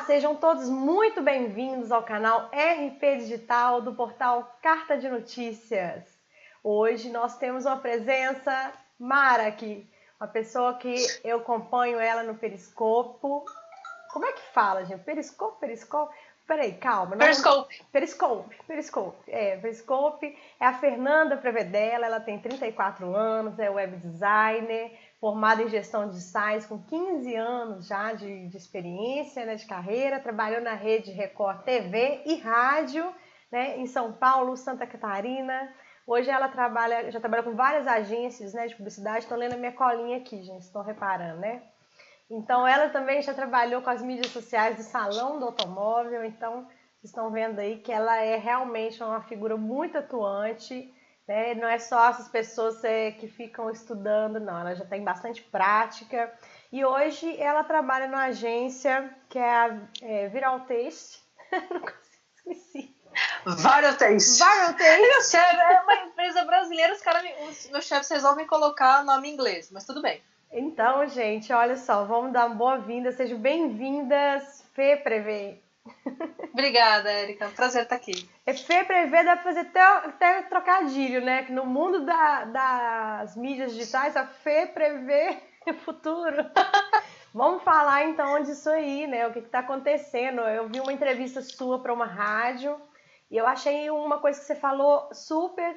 sejam todos muito bem-vindos ao canal RP Digital do portal Carta de Notícias. Hoje nós temos uma presença Mara aqui, uma pessoa que eu acompanho ela no Periscopo. Como é que fala, gente? Periscope? Peraí, calma. Periscope. Periscope. É a Fernanda Prevedella, ela tem 34 anos, é web designer, formada em gestão de sites, com 15 anos já de experiência, né, de carreira, trabalhou na rede Record TV e rádio, né, em São Paulo, Santa Catarina. Hoje ela já trabalha com várias agências, né, de publicidade. Estou lendo a minha colinha aqui, gente, estão reparando, né? Então, ela também já trabalhou com as mídias sociais do Salão do Automóvel. Então, vocês estão vendo aí que ela é realmente uma figura muito atuante, né? Não é só essas pessoas que ficam estudando, não. Ela já tem bastante prática. E hoje ela trabalha numa agência que é a Viral Taste. Não consigo, esqueci. Viral Taste. Meu chefe é uma empresa brasileira, meus chefes resolvem colocar nome em inglês, mas tudo bem. Então, gente, olha só, vamos dar uma boa-vinda, sejam bem-vindas, Fê Prevê. Obrigada, Érica, prazer estar aqui. Fê Prevê dá pra fazer até trocadilho, né? Que no mundo das mídias digitais, a Fê prevê o futuro. Vamos falar então disso aí, né? O que está acontecendo. Eu vi uma entrevista sua para uma rádio e eu achei uma coisa que você falou super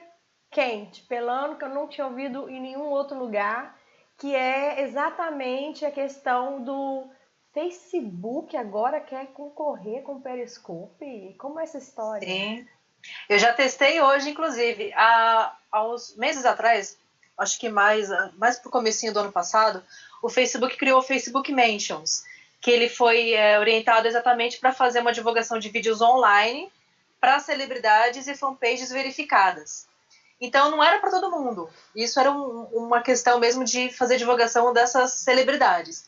quente, pelando, que eu não tinha ouvido em nenhum outro lugar, que é exatamente a questão do Facebook agora quer concorrer com o Periscope. Como é essa história? Sim, eu já testei hoje, inclusive, há uns meses atrás, acho que mais pro comecinho do ano passado, o Facebook criou o Facebook Mentions, que ele foi orientado exatamente para fazer uma divulgação de vídeos online para celebridades e fanpages verificadas. Então não era para todo mundo. Isso era uma questão mesmo de fazer divulgação dessas celebridades.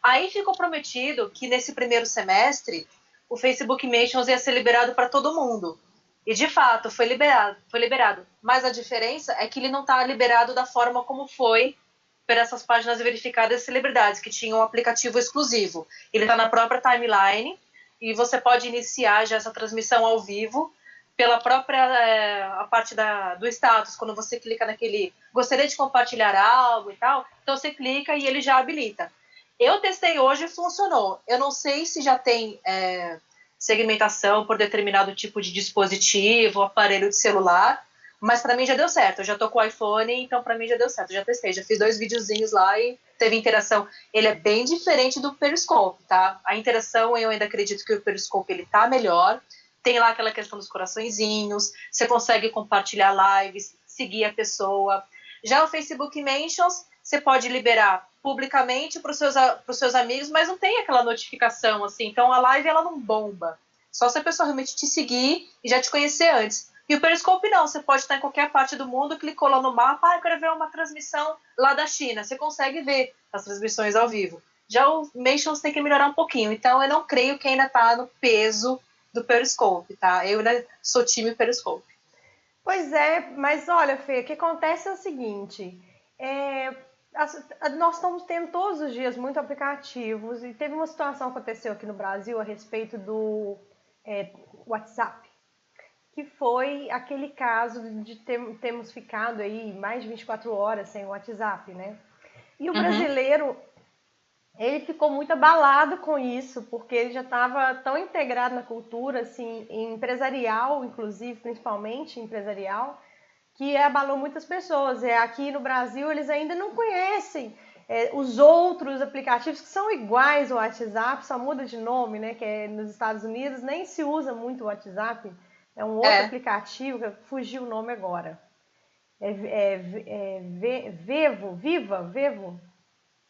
Aí ficou prometido que nesse primeiro semestre o Facebook Mentions ia ser liberado para todo mundo. E de fato foi liberado. Mas a diferença é que ele não está liberado da forma como foi por essas páginas verificadas de celebridades, que tinham um aplicativo exclusivo. Ele está na própria timeline e você pode iniciar já essa transmissão ao vivo pela própria a parte do status, quando você clica naquele gostaria de compartilhar algo e tal, então você clica e ele já habilita. Eu testei hoje e funcionou. Eu não sei se já tem segmentação por determinado tipo de dispositivo, aparelho de celular, mas para mim já deu certo. Eu já tô com o iPhone, então para mim já deu certo. Eu já testei, já fiz 2 videozinhos lá e teve interação. Ele é bem diferente do Periscope, tá? A interação, eu ainda acredito que o Periscope ele tá melhor. Tem lá aquela questão dos coraçõezinhos, você consegue compartilhar lives, seguir a pessoa. Já o Facebook Mentions, você pode liberar publicamente para os seus amigos, mas não tem aquela notificação, assim. Então a live ela não bomba. Só se a pessoa realmente te seguir e já te conhecer antes. E o Periscope não, você pode estar em qualquer parte do mundo, clicou lá no mapa, eu quero ver uma transmissão lá da China. Você consegue ver as transmissões ao vivo. Já o Mentions tem que melhorar um pouquinho. Então eu não creio que ainda está no peso do Periscope, tá? Eu ainda sou time Periscope. Pois é, mas olha, Fê, o que acontece é o seguinte, nós estamos tendo todos os dias muitos aplicativos e teve uma situação que aconteceu aqui no Brasil a respeito do WhatsApp, que foi aquele caso de termos ficado aí mais de 24 horas sem o WhatsApp, né? E o brasileiro, ele ficou muito abalado com isso, porque ele já estava tão integrado na cultura, assim, empresarial, inclusive, principalmente empresarial, que abalou muitas pessoas. Aqui no Brasil, eles ainda não conhecem os outros aplicativos que são iguais ao WhatsApp, só muda de nome, né? Que nos Estados Unidos nem se usa muito o WhatsApp, é um outro aplicativo, que fugiu o nome agora. Vevo?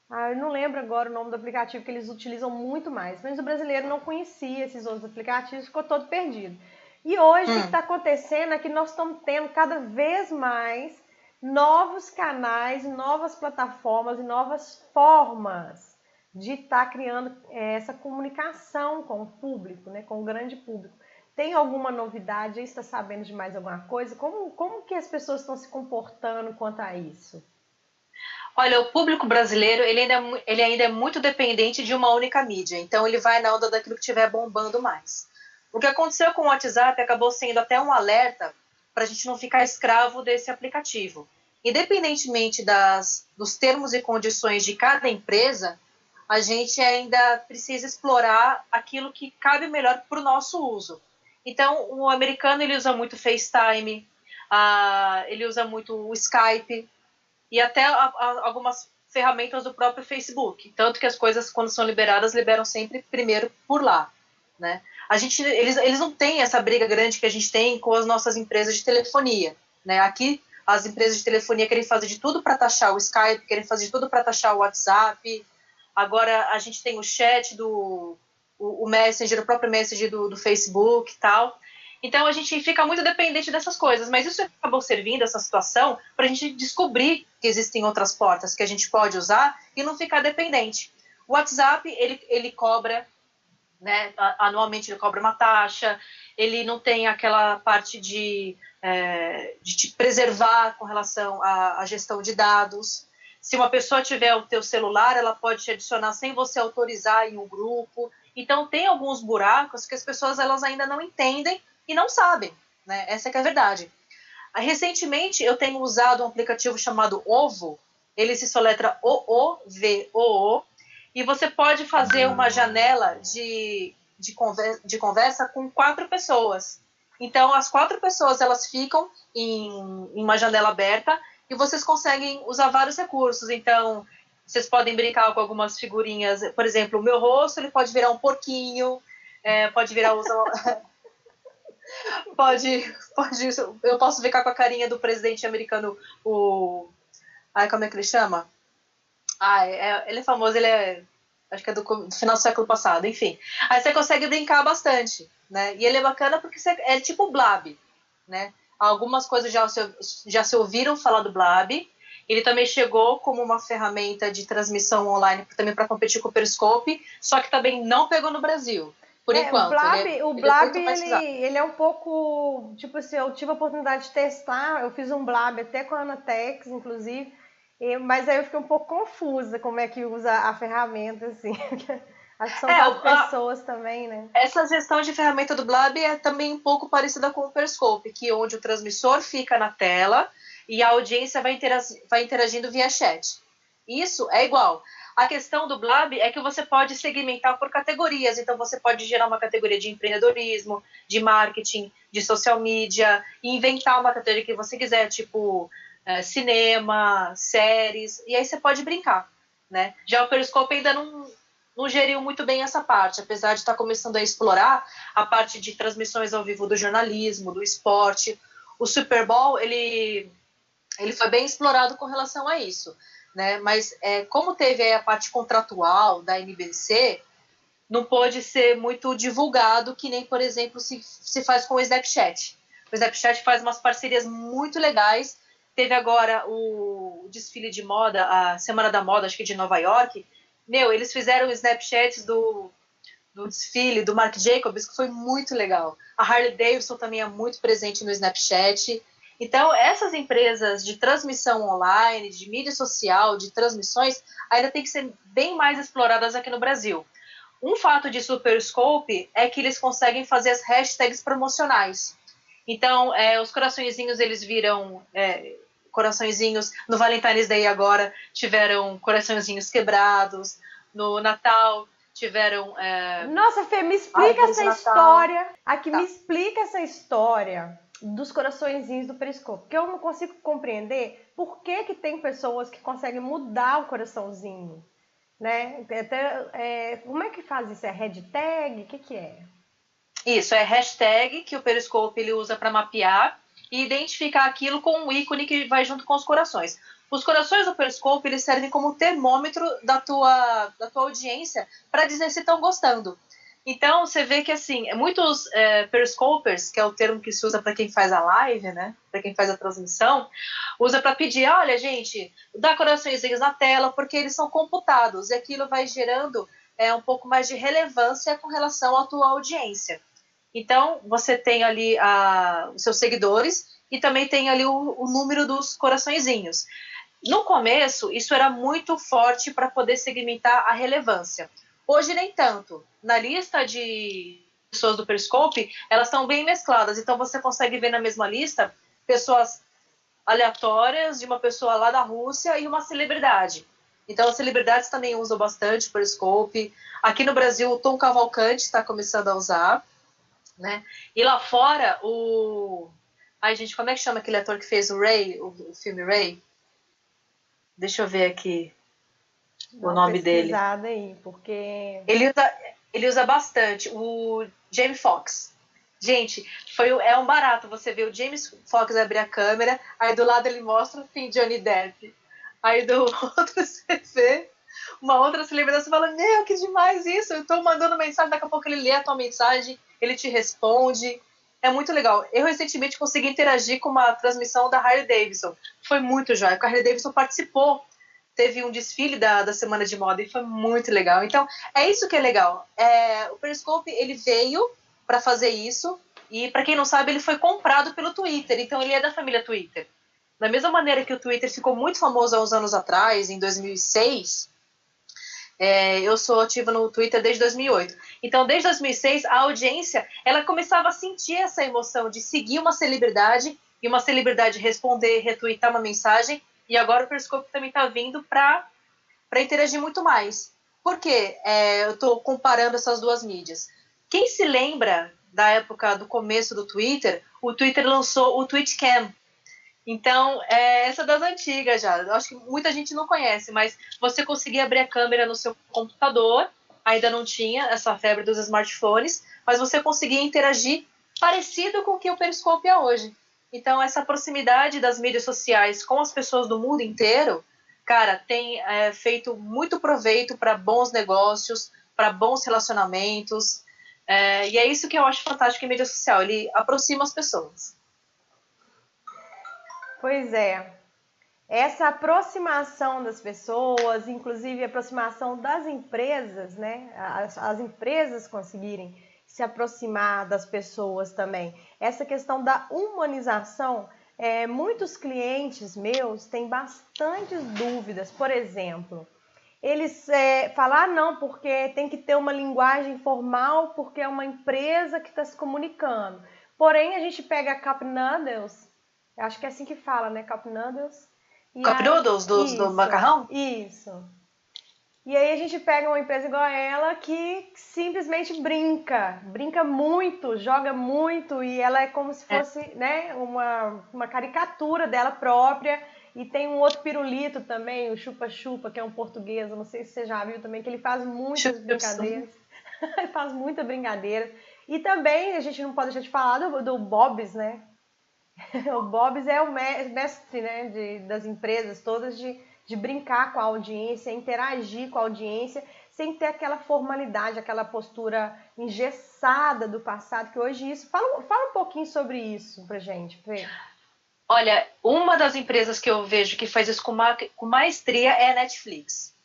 Eu não lembro agora o nome do aplicativo que eles utilizam muito mais, mas o brasileiro não conhecia esses outros aplicativos, ficou todo perdido. E hoje o que está acontecendo é que nós estamos tendo cada vez mais novos canais, novas plataformas e novas formas de estar criando essa comunicação com o público, né, com o grande público. Tem alguma novidade? Está sabendo de mais alguma coisa? Como que as pessoas estão se comportando quanto a isso? Olha, o público brasileiro, ele ainda é muito dependente de uma única mídia, então ele vai na onda daquilo que estiver bombando mais. O que aconteceu com o WhatsApp acabou sendo até um alerta para a gente não ficar escravo desse aplicativo. Independentemente dos termos e condições de cada empresa, a gente ainda precisa explorar aquilo que cabe melhor para o nosso uso. Então, o americano ele usa muito FaceTime, ele usa muito o Skype, e até algumas ferramentas do próprio Facebook. Tanto que as coisas, quando são liberadas, liberam sempre primeiro por lá. Né? Eles não têm essa briga grande que a gente tem com as nossas empresas de telefonia. Né? Aqui, as empresas de telefonia querem fazer de tudo para taxar o Skype, querem fazer de tudo para taxar o WhatsApp. Agora, a gente tem o chat, o Messenger, o próprio Messenger do Facebook e tal. Então a gente fica muito dependente dessas coisas, mas isso acabou servindo, essa situação, para a gente descobrir que existem outras portas que a gente pode usar e não ficar dependente. O WhatsApp, ele cobra, né, anualmente ele cobra uma taxa, ele não tem aquela parte de te preservar com relação à gestão de dados. Se uma pessoa tiver o teu celular, ela pode te adicionar sem você autorizar em um grupo. Então tem alguns buracos que as pessoas elas ainda não entendem e não sabem, né? Essa que é a verdade. Recentemente, eu tenho usado um aplicativo chamado Ovo, ele se soletra OOVOO, e você pode fazer uma janela de conversa com 4 pessoas. Então, as 4 pessoas, elas ficam em uma janela aberta e vocês conseguem usar vários recursos. Então, vocês podem brincar com algumas figurinhas. Por exemplo, o meu rosto, ele pode virar um porquinho, pode virar... eu posso ficar com a carinha do presidente americano, como é que ele chama? Ele é famoso, acho que é do final do século passado, enfim. Aí você consegue brincar bastante, né? E ele é bacana porque é tipo o Blab, né? Algumas coisas já se ouviram falar do Blab. Ele também chegou como uma ferramenta de transmissão online também para competir com o Periscope, só que também não pegou no Brasil. Por enquanto. O Blab ele é um pouco... Tipo assim, eu tive a oportunidade de testar, eu fiz um Blab até com a Anatex, inclusive, mas aí eu fiquei um pouco confusa como é que usa a ferramenta, assim. Acho que são 4 pessoas também, né? Essa gestão de ferramenta do Blab é também um pouco parecida com o Periscope, que onde o transmissor fica na tela e a audiência vai interagindo via chat. Isso é igual. A questão do Blab é que você pode segmentar por categorias. Então, você pode gerar uma categoria de empreendedorismo, de marketing, de social media, e inventar uma categoria que você quiser, tipo cinema, séries, e aí você pode brincar. Né? Já o Periscope ainda não geriu muito bem essa parte, apesar de estar começando a explorar a parte de transmissões ao vivo do jornalismo, do esporte. O Super Bowl, ele foi bem explorado com relação a isso. Né? Mas como teve a parte contratual da NBC, não pôde ser muito divulgado, que nem, por exemplo, se faz com o Snapchat. O Snapchat faz umas parcerias muito legais. Teve agora o desfile de moda, a Semana da Moda, acho que de Nova York. Eles fizeram Snapchats do desfile do Marc Jacobs, que foi muito legal. A Harley Davidson também é muito presente no Snapchat. Então, essas empresas de transmissão online, de mídia social, de transmissões, ainda tem que ser bem mais exploradas aqui no Brasil. Um fato de Superscope é que eles conseguem fazer as hashtags promocionais. Então, os coraçõezinhos, eles viram coraçõezinhos. No Valentine's Day agora, tiveram coraçõezinhos quebrados. No Natal, tiveram... Nossa, Fê, me explica essa história. Aqui, me explica essa história dos coraçõezinhos do Periscope, porque eu não consigo compreender por que tem pessoas que conseguem mudar o coraçãozinho, né? Como é que faz isso? É hashtag? O que é? Isso, é hashtag que o Periscope ele usa para mapear e identificar aquilo com um ícone que vai junto com os corações. Os corações do Periscope eles servem como termômetro da tua audiência para dizer se estão gostando. Então, você vê que, assim, muitos periscopers, que é o termo que se usa para quem faz a live, né? Para quem faz a transmissão, usa para pedir, olha, gente, dá coraçõezinhos na tela, porque eles são computados, e aquilo vai gerando um pouco mais de relevância com relação à tua audiência. Então, você tem ali os seus seguidores e também tem ali o número dos coraçõezinhos. No começo, isso era muito forte para poder segmentar a relevância. Hoje, nem tanto. Na lista de pessoas do Periscope, elas estão bem mescladas. Então, você consegue ver na mesma lista pessoas aleatórias, de uma pessoa lá da Rússia e uma celebridade. Então, as celebridades também usam bastante o Periscope. Aqui no Brasil, o Tom Cavalcante está começando a usar, né? E lá fora, o... Ai, gente, como é que chama aquele ator que fez o Ray, o filme Ray? Deixa eu ver aqui o nome dele. Aí, porque... Ele usa bastante o Jamie Foxx. Gente, é um barato você ver o James Foxx abrir a câmera, aí do lado ele mostra o fim de Johnny Depp. Aí do outro você vê uma outra celebridade, você fala, meu, que demais isso, eu tô mandando mensagem, daqui a pouco ele lê a tua mensagem, ele te responde. É muito legal. Eu recentemente consegui interagir com uma transmissão da Harley Davidson. Foi muito jóia, porque a Harley Davidson participou. Teve um desfile da Semana de Moda e foi muito legal. Então, é isso que é legal. O Periscope, ele veio para fazer isso e, para quem não sabe, ele foi comprado pelo Twitter. Então, ele é da família Twitter. Da mesma maneira que o Twitter ficou muito famoso há uns anos atrás, em 2006, eu sou ativa no Twitter desde 2008. Então, desde 2006, a audiência ela começava a sentir essa emoção de seguir uma celebridade e uma celebridade responder, retweetar uma mensagem. E agora o Periscope também está vindo para interagir muito mais. Por quê? Eu estou comparando essas duas mídias. Quem se lembra da época do começo do Twitter, o Twitter lançou o TweetCam. Então, essa das antigas já. Eu acho que muita gente não conhece, mas você conseguia abrir a câmera no seu computador, ainda não tinha essa febre dos smartphones, mas você conseguia interagir parecido com o que o Periscope é hoje. Então, essa proximidade das mídias sociais com as pessoas do mundo inteiro, cara, tem feito muito proveito para bons negócios, para bons relacionamentos. E é isso que eu acho fantástico em mídia social. Ele aproxima as pessoas. Pois é. Essa aproximação das pessoas, inclusive a aproximação das empresas, né? As empresas conseguirem se aproximar das pessoas também. Essa questão da humanização, muitos clientes meus têm bastantes dúvidas. Por exemplo, eles falam, não, porque tem que ter uma linguagem formal, porque é uma empresa que está se comunicando. Porém, a gente pega a Cup Noodles, acho que é assim que fala, né? Cup Noodles. Cup Noodles do macarrão? Isso. E aí a gente pega uma empresa igual a ela que simplesmente brinca muito, joga muito, e ela é como se fosse né, uma caricatura dela própria. E tem um outro pirulito também, o chupa-chupa, que é um português, eu não sei se você já viu também, que ele faz muitas brincadeiras. Ele faz muita brincadeira. E também a gente não pode deixar de falar do Bob's, né? O Bob's é o mestre, né, das empresas todas de brincar com a audiência, interagir com a audiência, sem ter aquela formalidade, aquela postura engessada do passado, que hoje isso... Fala um pouquinho sobre isso pra gente, Fê. Olha, uma das empresas que eu vejo que faz isso com maestria é a Netflix.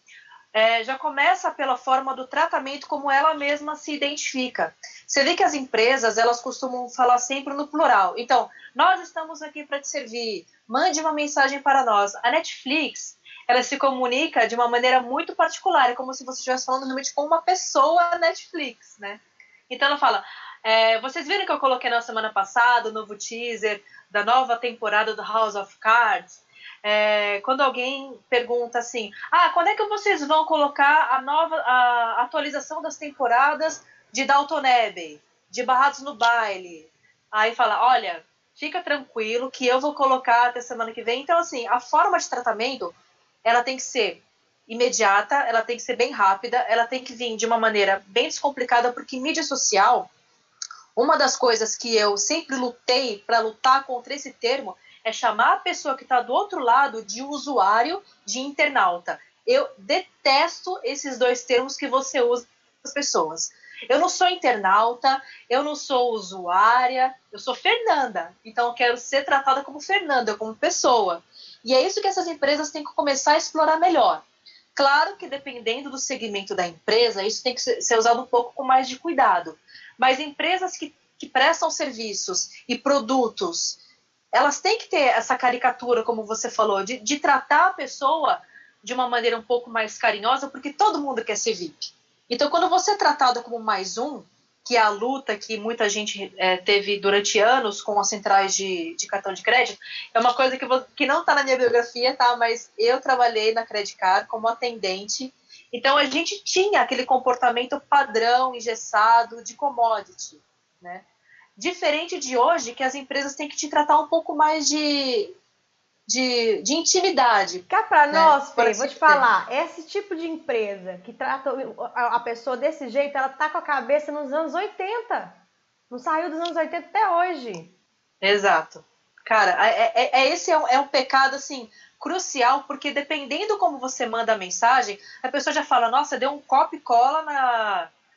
Já começa pela forma do tratamento como ela mesma se identifica. Você vê que as empresas, elas costumam falar sempre no plural. Então, nós estamos aqui para te servir, mande uma mensagem para nós. A Netflix, ela se comunica de uma maneira muito particular, é como se você estivesse falando realmente com uma pessoa Netflix, né? Então ela fala, vocês viram que eu coloquei na semana passada o novo teaser da nova temporada do House of Cards? Quando alguém pergunta assim, quando é que vocês vão colocar a atualização das temporadas de Downton Abbey, de Barrados no Baile? Aí fala, olha, fica tranquilo que eu vou colocar até semana que vem. Então, assim, a forma de tratamento, ela tem que ser imediata, ela tem que ser bem rápida, ela tem que vir de uma maneira bem descomplicada, porque mídia social, uma das coisas que eu sempre lutei para lutar contra esse termo é chamar a pessoa que está do outro lado de usuário, de internauta. Eu detesto esses dois termos que você usa para as pessoas. Eu não sou internauta, eu não sou usuária, eu sou Fernanda. Então eu quero ser tratada como Fernanda, como pessoa. E é isso que essas empresas têm que começar a explorar melhor. Claro que dependendo do segmento da empresa, isso tem que ser usado um pouco com mais de cuidado. Mas empresas que prestam serviços e produtos elas têm que ter essa caricatura, como você falou, de tratar a pessoa de uma maneira um pouco mais carinhosa, porque todo mundo quer ser VIP. Então, quando você é tratado como mais um, que é a luta que muita gente teve durante anos com as centrais de cartão de crédito, é uma coisa que não está na minha biografia, tá? Mas eu trabalhei na Credit Card como atendente, então a gente tinha aquele comportamento padrão, engessado, de commodity, né? Diferente de hoje, que as empresas têm que te tratar um pouco mais de intimidade. Cá para nós, Fê, vou te falar, esse tipo de empresa que trata a pessoa desse jeito, ela tá com a cabeça nos anos 80. Não saiu dos anos 80 até hoje. Exato. Cara, esse é um pecado, assim, crucial, porque dependendo como você manda a mensagem, a pessoa já fala, nossa, deu um copia e cola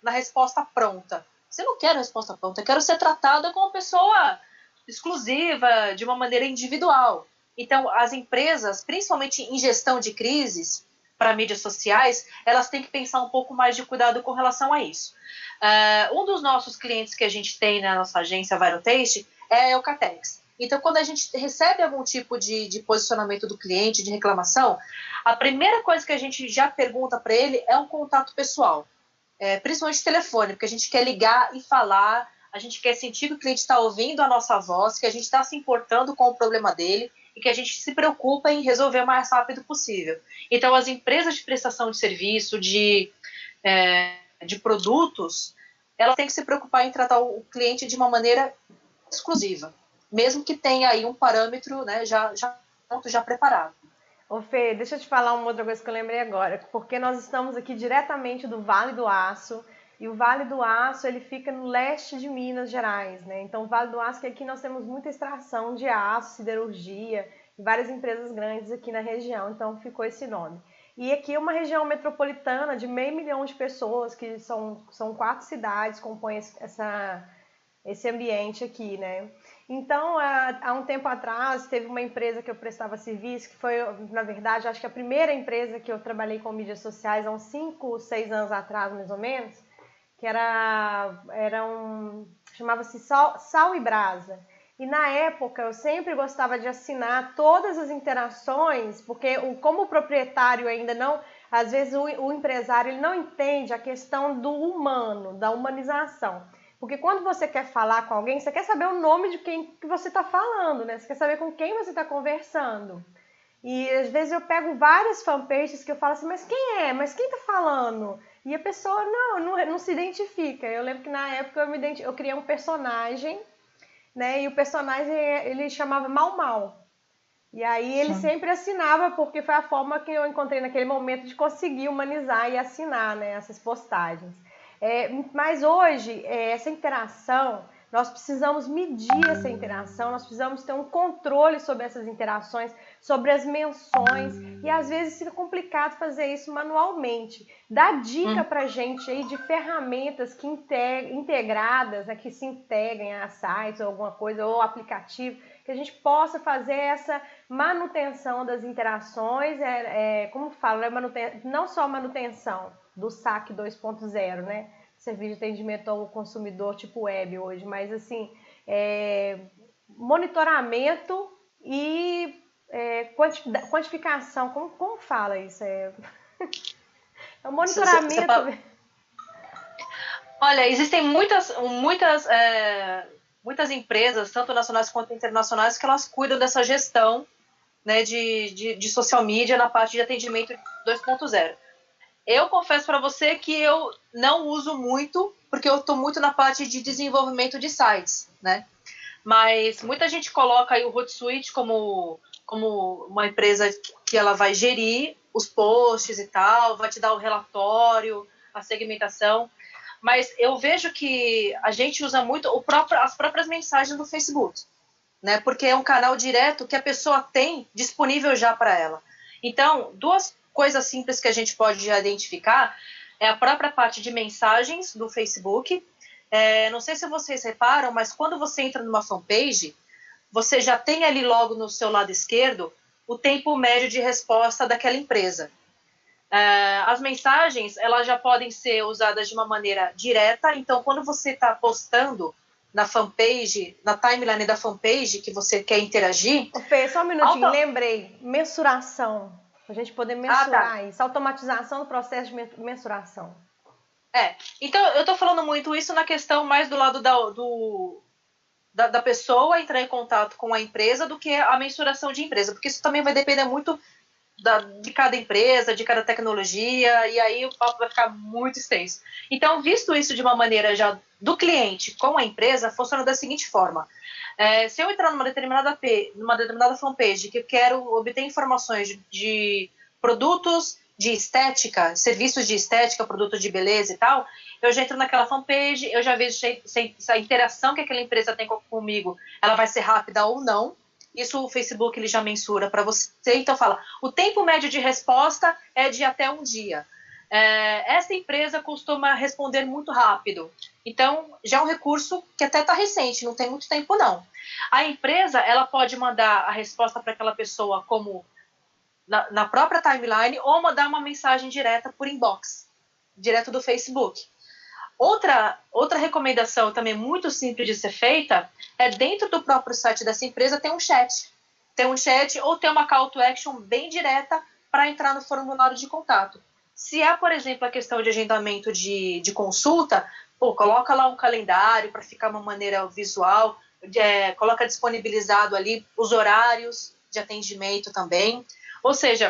na resposta pronta. Você não quer resposta pronta, eu quero ser tratada como uma pessoa exclusiva, de uma maneira individual. Então, as empresas, principalmente em gestão de crises, para mídias sociais, elas têm que pensar um pouco mais de cuidado com relação a isso. Um dos nossos clientes que a gente tem na nossa agência Viral Taste é a Eucatex. Então, quando a gente recebe algum tipo de posicionamento do cliente, de reclamação, a primeira coisa que a gente já pergunta para ele é um contato pessoal, principalmente telefone, porque a gente quer ligar e falar, a gente quer sentir que o cliente está ouvindo a nossa voz, que a gente está se importando com o problema dele e que a gente se preocupa em resolver o mais rápido possível. Então, as empresas de prestação de serviço, de produtos, elas têm que se preocupar em tratar o cliente de uma maneira exclusiva, mesmo que tenha aí um parâmetro, né, já preparado. Ô Fê, deixa eu te falar uma outra coisa que eu lembrei agora, porque nós estamos aqui diretamente do Vale do Aço, e o Vale do Aço, ele fica no leste de Minas Gerais, né? Então, o Vale do Aço, que aqui nós temos muita extração de aço, siderurgia, e várias empresas grandes aqui na região, então ficou esse nome. E aqui é uma região metropolitana de 500 mil de pessoas, que são 4 cidades, compõem esse ambiente aqui, né? Então, há um tempo atrás, teve uma empresa que eu prestava serviço, que foi, na verdade, acho que a primeira empresa que eu trabalhei com mídias sociais, há uns 5, 6 anos atrás, mais ou menos, que chamava-se Sal e Brasa. E na época eu sempre gostava de assinar todas as interações, porque como o proprietário ainda não, às vezes o empresário ele não entende a questão do humano, da humanização. Porque quando você quer falar com alguém, você quer saber o nome de quem que você está falando, né? Você quer saber com quem você está conversando. E às vezes eu pego várias fanpages que eu falo assim, mas quem é? Mas quem tá falando? E a pessoa não se identifica. Eu lembro que na época eu criei um personagem, né? E o personagem ele chamava Mal Mal. E aí ele sempre assinava, porque foi a forma que eu encontrei naquele momento de conseguir humanizar e assinar, né, essas postagens. Mas hoje, essa interação, nós precisamos medir essa interação, nós precisamos ter um controle sobre essas interações, sobre as menções, e às vezes fica complicado fazer isso manualmente. Dá dica pra gente aí de ferramentas que integradas, né, que se integrem a sites ou alguma coisa, ou aplicativo, que a gente possa fazer essa manutenção das interações, como falo, não só manutenção do SAC 2.0, né? Serviço de atendimento ao consumidor tipo web hoje, mas assim, monitoramento e quantificação, como fala isso? É o monitoramento. Olha, existem muitas empresas, tanto nacionais quanto internacionais, que elas cuidam dessa gestão, né, de social media na parte de atendimento 2.0. Eu confesso para você que eu não uso muito, porque eu estou muito na parte de desenvolvimento de sites, né? Mas muita gente coloca aí o Hootsuite como uma empresa que ela vai gerir os posts e tal, vai te dar o relatório, a segmentação. Mas eu vejo que a gente usa muito as próprias mensagens do Facebook, né? Porque é um canal direto que a pessoa tem disponível já para ela. Então, duas coisas simples que a gente pode identificar é a própria parte de mensagens do Facebook. Não sei se vocês reparam, mas quando você entra numa fanpage, você já tem ali logo no seu lado esquerdo o tempo médio de resposta daquela empresa. As mensagens, elas já podem ser usadas de uma maneira direta, então quando você está postando na fanpage, na timeline da fanpage que você quer interagir... Ô, Fê, só um minutinho, lembrei. Mensuração. Pra gente poder mensurar isso. Automatização do processo de mensuração. Então eu tô falando muito isso na questão mais do lado da pessoa entrar em contato com a empresa do que a mensuração de empresa, porque isso também vai depender muito de cada empresa, de cada tecnologia, e aí o papo vai ficar muito extenso. Então, visto isso de uma maneira já do cliente com a empresa, funciona da seguinte forma. Se eu entrar numa determinada fanpage que eu quero obter informações de produtos de estética, serviços de estética, produtos de beleza e tal, eu já entro naquela fanpage, eu já vejo se a interação que aquela empresa tem comigo, ela vai ser rápida ou não. Isso o Facebook ele já mensura para você. Então fala, o tempo médio de resposta é de até um dia. Essa empresa costuma responder muito rápido. Então, já é um recurso que até está recente, não tem muito tempo não. A empresa ela pode mandar a resposta para aquela pessoa como na própria timeline ou mandar uma mensagem direta por inbox, direto do Facebook. Outra recomendação também muito simples de ser feita é dentro do próprio site dessa empresa ter um chat. Ter um chat ou ter uma call to action bem direta para entrar no formulário de contato. Se há, por exemplo, a questão de agendamento de consulta, coloca lá um calendário para ficar uma maneira visual, coloca disponibilizado ali os horários de atendimento também. Ou seja,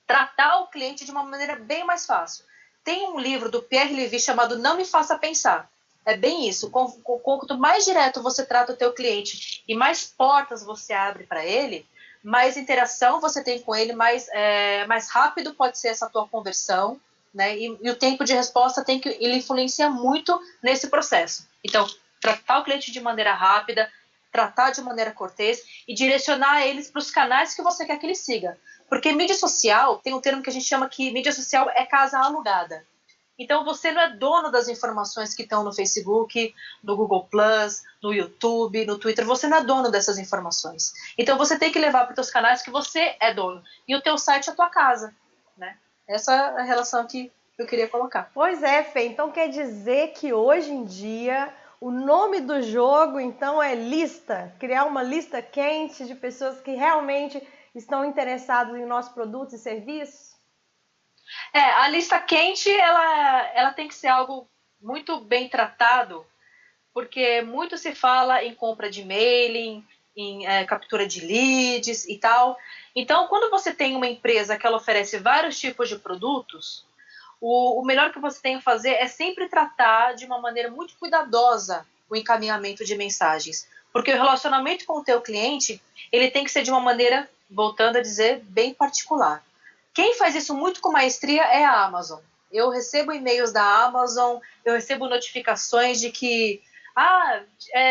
tratar o cliente de uma maneira bem mais fácil. Tem um livro do Pierre Levy chamado Não Me Faça Pensar. É bem isso. Quanto mais direto você trata o teu cliente e mais portas você abre para ele, mais interação você tem com ele, mais rápido pode ser essa tua conversão, né? E o tempo de resposta ele influencia muito nesse processo. Então, tratar o cliente de maneira rápida, tratar de maneira cortês e direcionar eles para os canais que você quer que ele siga. Porque mídia social, tem um termo que a gente chama que mídia social é casa alugada. Então você não é dono das informações que estão no Facebook, no Google+, no YouTube, no Twitter, você não é dono dessas informações. Então você tem que levar para os teus canais que você é dono. E o teu site é a tua casa, né? Essa é a relação que eu queria colocar. Pois é, Fê. Então quer dizer que hoje em dia o nome do jogo, então, é lista. Criar uma lista quente de pessoas que realmente estão interessados em nossos produtos e serviços? A lista quente, ela tem que ser algo muito bem tratado, porque muito se fala em compra de mailing, em captura de leads e tal. Então, quando você tem uma empresa que ela oferece vários tipos de produtos, o melhor que você tem que fazer é sempre tratar de uma maneira muito cuidadosa o encaminhamento de mensagens. Porque o relacionamento com o teu cliente, ele tem que ser de uma maneira, voltando a dizer, bem particular. Quem faz isso muito com maestria é a Amazon. Eu recebo e-mails da Amazon, eu recebo notificações de que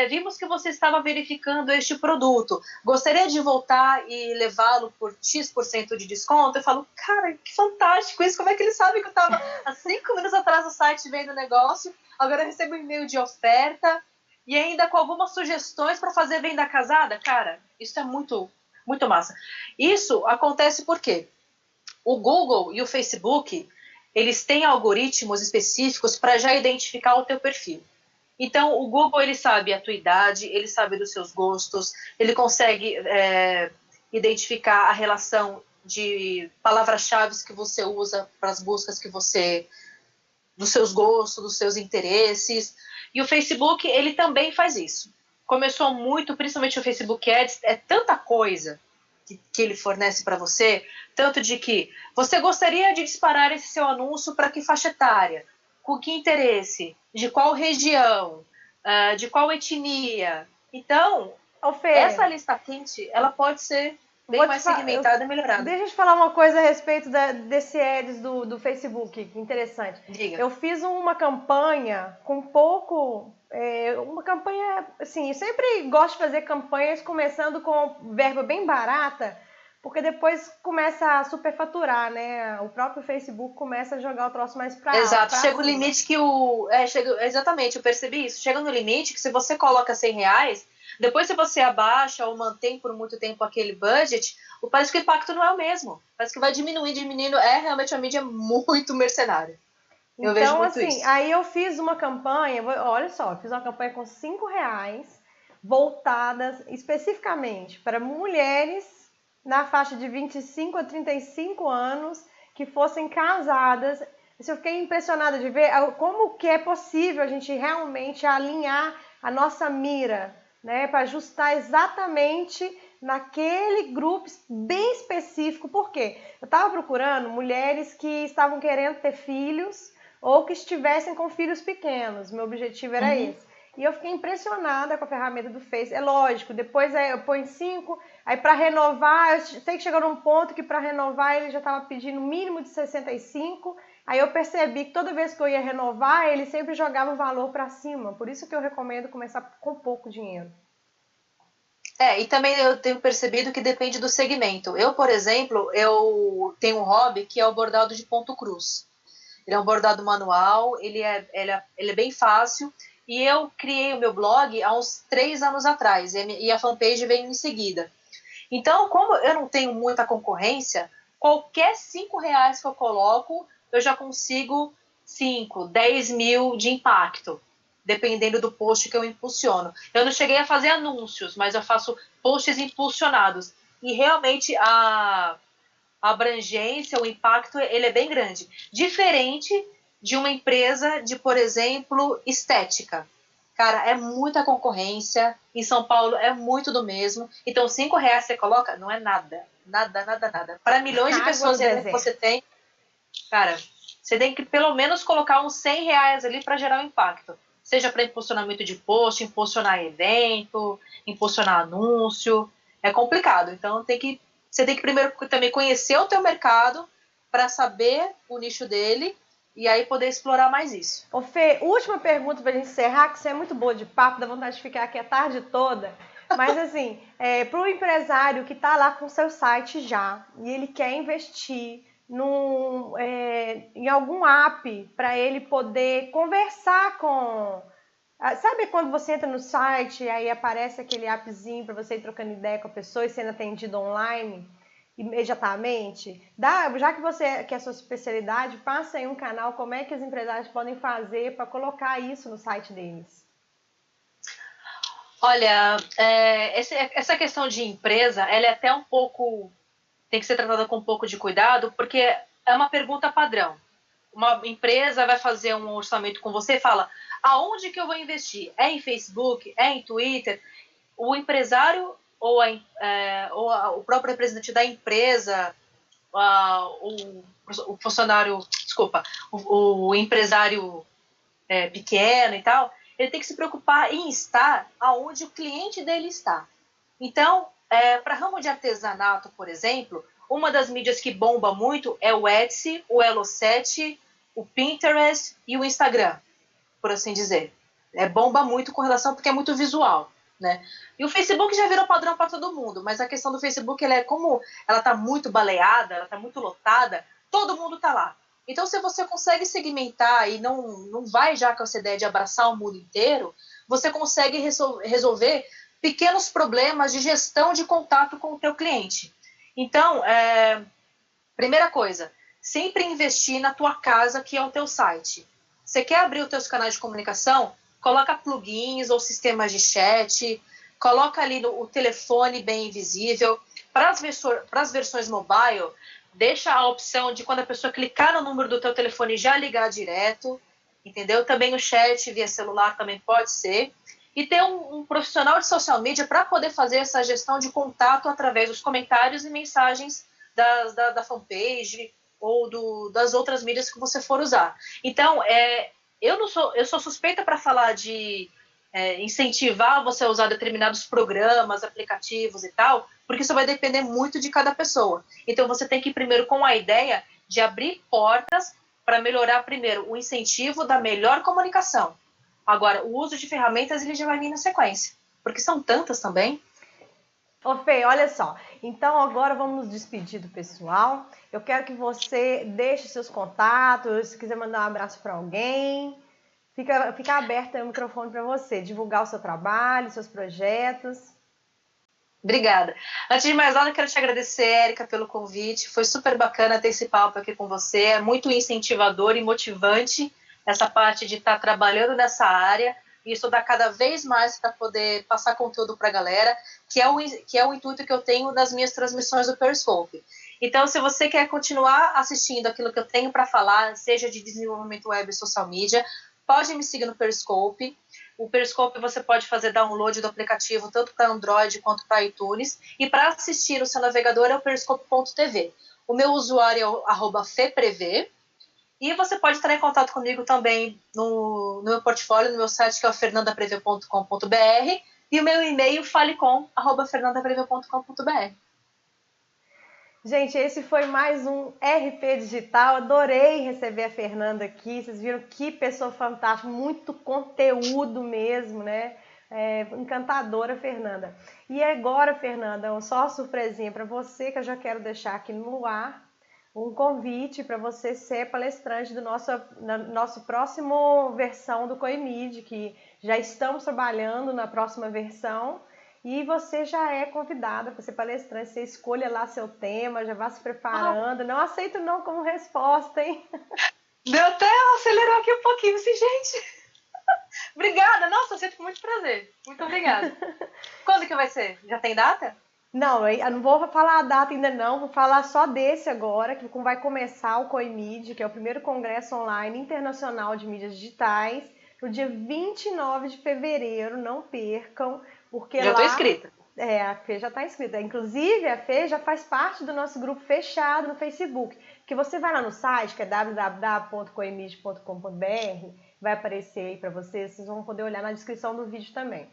vimos que você estava verificando este produto. Gostaria de voltar e levá-lo por X% de desconto? Eu falo, cara, que fantástico isso. Como é que eles sabem que eu estava há 5 minutos atrás no site vendo o negócio? Agora eu recebo um e-mail de oferta e ainda com algumas sugestões para fazer venda casada? Cara, isso é muito, muito massa. Isso acontece por quê? O Google e o Facebook, eles têm algoritmos específicos para já identificar o teu perfil. Então, o Google, ele sabe a tua idade, ele sabe dos seus gostos, ele consegue identificar a relação de palavras-chave que você usa para as buscas dos seus gostos, dos seus interesses. E o Facebook, ele também faz isso. Começou muito, principalmente o Facebook Ads, é tanta coisa que ele fornece para você, tanto de que você gostaria de disparar esse seu anúncio para que faixa etária, com que interesse, de qual região, de qual etnia. Então, essa lista quente, ela pode ser bem mais segmentada e melhorada. Deixa eu te falar uma coisa a respeito desse ads do Facebook, que interessante. Diga. Eu fiz uma campanha com uma campanha, assim, eu sempre gosto de fazer campanhas começando com verba bem barata, porque depois começa a superfaturar, né? O próprio Facebook começa a jogar o troço mais pra alto. Exato, chega o limite que exatamente, eu percebi isso. Chega no limite que se você coloca R$100, depois se você abaixa ou mantém por muito tempo aquele budget, parece que o impacto não é o mesmo. Parece que vai diminuindo. Realmente a mídia é muito mercenária. Eu vejo Então, muito assim, isso. aí eu fiz uma campanha, olha só, eu fiz uma campanha com R$ 5 voltadas especificamente para mulheres na faixa de 25 a 35 anos que fossem casadas. Eu fiquei impressionada de ver como que é possível a gente realmente alinhar a nossa mira, né, para ajustar exatamente naquele grupo bem específico. Por quê? Eu estava procurando mulheres que estavam querendo ter filhos ou que estivessem com filhos pequenos. Meu objetivo era esse. E eu fiquei impressionada com a ferramenta do Face. É lógico, depois eu ponho 5, aí para renovar, eu sei que chegou num ponto que para renovar ele já estava pedindo mínimo de 65. Aí eu percebi que toda vez que eu ia renovar, ele sempre jogava o valor para cima. Por isso que eu recomendo começar com pouco dinheiro. E também eu tenho percebido que depende do segmento. Eu, por exemplo, eu tenho um hobby que é o bordado de ponto cruz. Ele é um bordado manual, ele é bem fácil. E eu criei o meu blog há uns 3 anos atrás, e a fanpage veio em seguida. Então, como eu não tenho muita concorrência, qualquer R$ 5 que eu coloco, eu já consigo 5, 10 mil de impacto, dependendo do post que eu impulsiono. Eu não cheguei a fazer anúncios, mas eu faço posts impulsionados. E realmente a abrangência, o impacto, ele é bem grande. Diferente de uma empresa de, por exemplo, estética. Cara, é muita concorrência. Em São Paulo é muito do mesmo. Então, R$ 5 você coloca, não é nada. Nada, nada, nada. Para milhões de Água no pessoas que você deserto. tem, cara, você tem que pelo menos colocar uns R$ 100 ali para gerar um impacto. Seja para impulsionamento de post, impulsionar evento, impulsionar anúncio. É complicado. Então, você tem que primeiro também conhecer o teu mercado para saber o nicho dele e aí poder explorar mais isso. Ô Fê, última pergunta pra gente encerrar, que você é muito boa de papo, dá vontade de ficar aqui a tarde toda. Mas assim, para o empresário que está lá com o seu site já e ele quer investir em algum app para ele poder conversar com. Sabe quando você entra no site e aí aparece aquele appzinho para você ir trocando ideia com a pessoa e sendo atendido online? Imediatamente? Já que que é a sua especialidade, passa aí um canal, como é que os empresários podem fazer para colocar isso no site deles? Olha, essa questão de empresa, ela é até um pouco, tem que ser tratada com um pouco de cuidado, porque é uma pergunta padrão. Uma empresa vai fazer um orçamento com você e fala, aonde que eu vou investir? É em Facebook? É em Twitter? O empresário ou o próprio representante da empresa, o funcionário, desculpa, o empresário pequeno e tal, ele tem que se preocupar em estar aonde o cliente dele está. Então, para ramo de artesanato, por exemplo, uma das mídias que bomba muito é o Etsy, o Elo7, o Pinterest e o Instagram, por assim dizer. Bomba muito com relação, porque é muito visual. Né? E o Facebook já virou padrão para todo mundo, mas a questão do Facebook, como ela está muito baleada, ela está muito lotada, todo mundo está lá. Então, se você consegue segmentar e não vai já com essa ideia de abraçar o mundo inteiro, você consegue resolver pequenos problemas de gestão de contato com o teu cliente. Então, primeira coisa, sempre investir na tua casa, que é o teu site. Você quer abrir os teus canais de comunicação? Coloca plugins ou sistemas de chat, coloca ali o telefone bem visível. Para as versões mobile, deixa a opção de quando a pessoa clicar no número do teu telefone já ligar direto, entendeu? Também o chat via celular também pode ser. E ter um profissional de social media para poder fazer essa gestão de contato através dos comentários e mensagens da fanpage ou das outras mídias que você for usar. Então, eu sou suspeita para falar de incentivar você a usar determinados programas, aplicativos e tal, porque isso vai depender muito de cada pessoa. Então, você tem que ir primeiro com a ideia de abrir portas para melhorar primeiro o incentivo da melhor comunicação. Agora, o uso de ferramentas ele já vai vir na sequência, porque são tantas também. Ô Fê, olha só. Então agora vamos nos despedir do pessoal. Eu quero que você deixe seus contatos, se quiser mandar um abraço para alguém. Fica aberto aí o microfone para você, divulgar o seu trabalho, seus projetos. Obrigada. Antes de mais nada, eu quero te agradecer, Érica, pelo convite. Foi super bacana ter esse papo aqui com você. É muito incentivador e motivante essa parte de estar trabalhando nessa área e estudar cada vez mais para poder passar conteúdo para a galera, que é o intuito que eu tenho das minhas transmissões do Periscope. Então, se você quer continuar assistindo aquilo que eu tenho para falar, seja de desenvolvimento web e social media, pode me seguir no Periscope. O Periscope você pode fazer download do aplicativo tanto para Android quanto para iTunes. E para assistir o seu navegador é o periscope.tv. O meu usuário é o @feprev. E você pode estar em contato comigo também no meu portfólio, no meu site, que é o fernandapreveu.com.br. E o meu e-mail, falecom@fernandapreveu.com.br. Gente, esse foi mais um RP Digital. Adorei receber a Fernanda aqui. Vocês viram que pessoa fantástica, muito conteúdo mesmo, né? Encantadora, Fernanda. E agora, Fernanda, só uma surpresinha para você que eu já quero deixar aqui no ar. Um convite para você ser palestrante do nosso próximo versão do CoiMid, que já estamos trabalhando na próxima versão. E você já é convidada para ser palestrante, você escolha lá seu tema, já vá se preparando. Não aceito não como resposta, hein? Deu até, acelerou aqui um pouquinho, assim, gente. Obrigada, nossa, eu sinto com muito prazer. Muito obrigada. Quando que vai ser? Já tem data? Não, eu não vou falar a data ainda não, vou falar só desse agora, que vai começar o CoiMid, que é o primeiro congresso online internacional de mídias digitais, no dia 29 de fevereiro, não percam, porque já lá... estou inscrita. A Fê já está inscrita. Inclusive, a Fê já faz parte do nosso grupo fechado no Facebook, que você vai lá no site, que é www.coimid.com.br, vai aparecer aí para vocês vão poder olhar na descrição do vídeo também.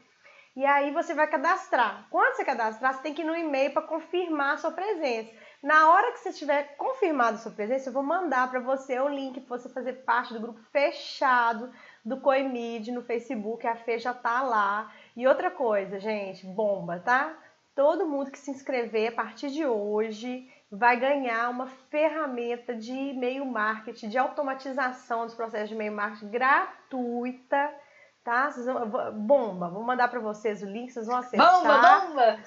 E aí você vai cadastrar. Quando você cadastrar, você tem que ir no e-mail para confirmar a sua presença. Na hora que você tiver confirmado a sua presença, eu vou mandar para você o link para você fazer parte do grupo fechado do CoiMid no Facebook. A Fê já tá lá. E outra coisa, gente, bomba, tá? Todo mundo que se inscrever a partir de hoje vai ganhar uma ferramenta de e-mail marketing, de automatização dos processos de e-mail marketing gratuita. Tá? Bomba, vou mandar para vocês o link, vocês vão acessar. Bomba!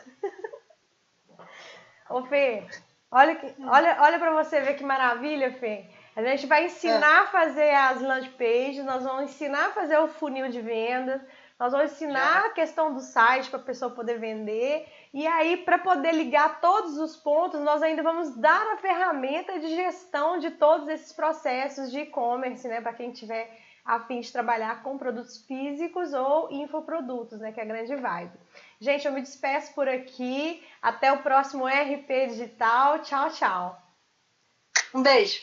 Ô Fê, olha para você ver que maravilha, Fê. A gente vai ensinar a fazer as landing pages, nós vamos ensinar a fazer o funil de vendas, nós vamos ensinar a questão do site para a pessoa poder vender. E aí, para poder ligar todos os pontos, nós ainda vamos dar a ferramenta de gestão de todos esses processos de e-commerce, né? Para quem tiver a fim de trabalhar com produtos físicos ou infoprodutos, né, que é a grande vibe. Gente, eu me despeço por aqui. Até o próximo RP Digital. Tchau, tchau. Um beijo.